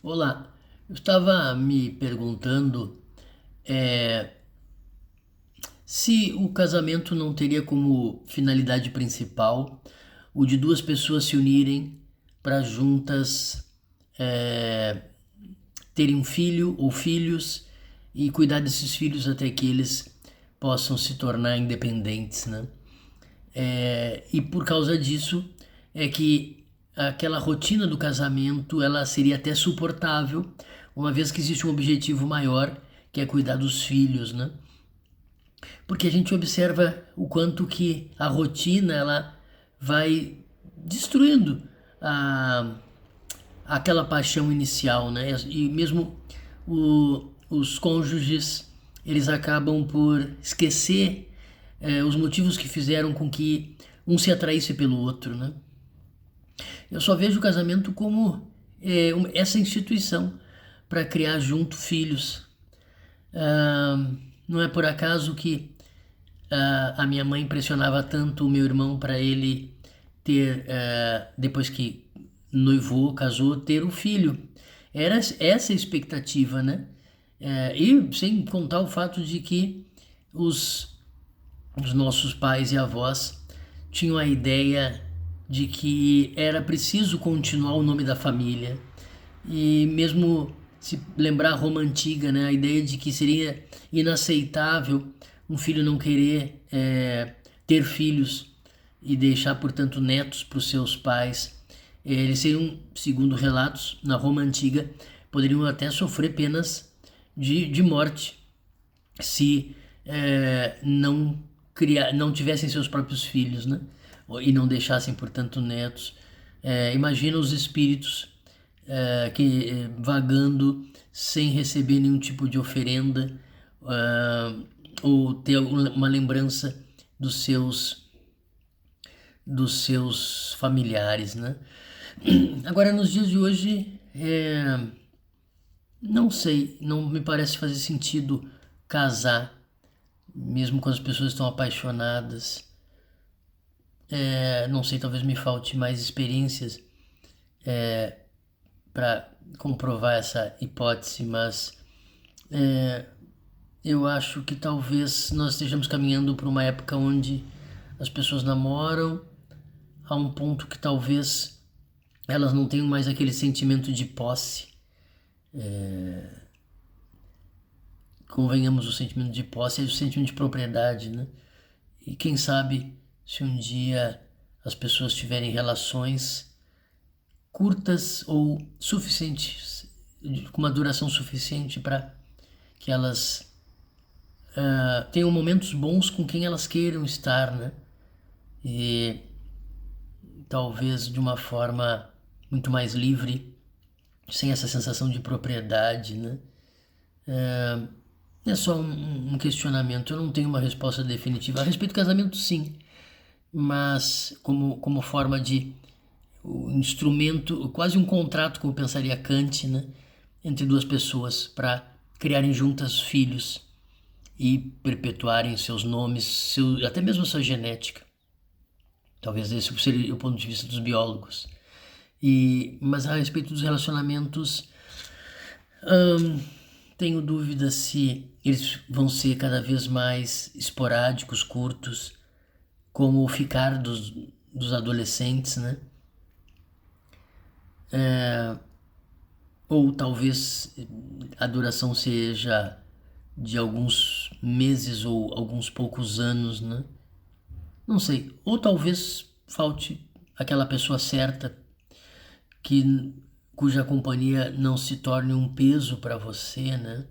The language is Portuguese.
Olá, eu estava me perguntando se o casamento não teria como finalidade principal o de duas pessoas se unirem para juntas é, terem um filho ou filhos e cuidar desses filhos até que eles possam se tornar independentes, né? E por causa disso é que aquela rotina do casamento ela seria até suportável, uma vez que existe um objetivo maior, que é cuidar dos filhos, né? Porque a gente observa o quanto que a rotina ela vai destruindo a, aquela paixão inicial, né? E mesmo os cônjuges eles acabam por esquecer os motivos que fizeram com que um se atraísse pelo outro, né? Eu só vejo o casamento como essa instituição para criar junto filhos. Ah, não é por acaso que a minha mãe pressionava tanto o meu irmão para ele ter, depois que noivou, casou, ter um filho. Era essa a expectativa, né? E sem contar o fato de que os, os nossos pais e avós tinham a ideia de que era preciso continuar o nome da família e mesmo se lembrar a Roma antiga, né, a ideia de que seria inaceitável um filho não querer ter filhos e deixar, portanto, netos para os seus pais. Eles seriam, segundo relatos, na Roma antiga, poderiam até sofrer penas de morte se não tivessem seus próprios filhos, né? E não deixassem, portanto, netos. Imagina os espíritos vagando sem receber nenhum tipo de oferenda, ou ter uma lembrança dos seus familiares, né? Agora, nos dias de hoje, não sei, não me parece fazer sentido casar, mesmo quando as pessoas estão apaixonadas. Não sei, talvez me falte mais experiências para comprovar essa hipótese, mas eu acho que talvez nós estejamos caminhando para uma época onde as pessoas namoram a um ponto que talvez elas não tenham mais aquele sentimento de posse. Convenhamos, o sentimento de posse é o sentimento de propriedade, né? E quem sabe se um dia as pessoas tiverem relações curtas ou suficientes, com uma duração suficiente para que elas tenham momentos bons com quem elas queiram estar, né? E talvez de uma forma muito mais livre, sem essa sensação de propriedade, né? É só um questionamento, eu não tenho uma resposta definitiva. A respeito do casamento, sim, mas como forma de um instrumento, quase um contrato, como pensaria Kant, né? Entre duas pessoas para criarem juntas filhos e perpetuarem seus nomes, até mesmo a sua genética. Talvez esse seria o ponto de vista dos biólogos. Mas a respeito dos relacionamentos, tenho dúvida se eles vão ser cada vez mais esporádicos, curtos, como o ficar dos adolescentes, né? Ou talvez a duração seja de alguns meses ou alguns poucos anos, né? Não sei. Ou talvez falte aquela pessoa certa que cuja companhia não se torne um peso para você, né?